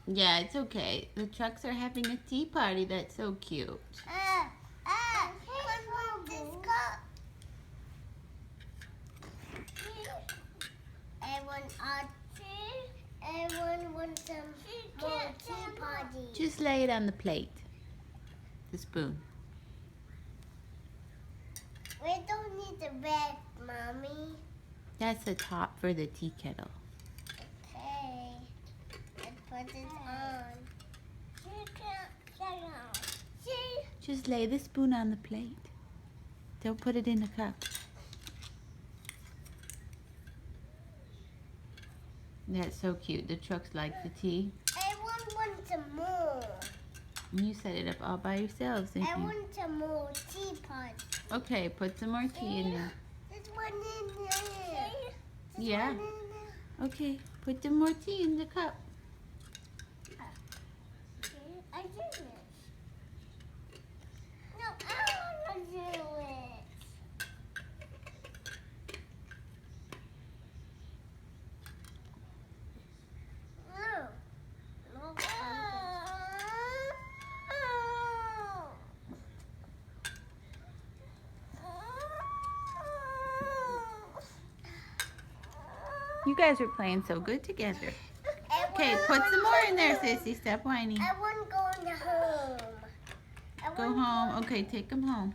Yeah, it's okay. The trucks are having a tea party. That's so cute. This cup. Everyone wants some more tea party. Just lay it on the plate. The spoon. We don't need the red, Mommy. That's the top for the tea kettle. Okay. Let's put it on. Just lay the spoon on the plate. Don't put it in the cup. That's so cute. The trucks like the tea. Everyone wants some more. You set it up all by yourselves, didn't I you? want some more tea party. Okay, put some more tea in there. There's one in there. Yeah. One in there. Okay, put some more tea in the cup. I did it. No, I want to do it. No. No. You guys are playing so good together. Okay, put some more in there, Sissy. Stop whining. I want to go home. Go home. Okay, take them home.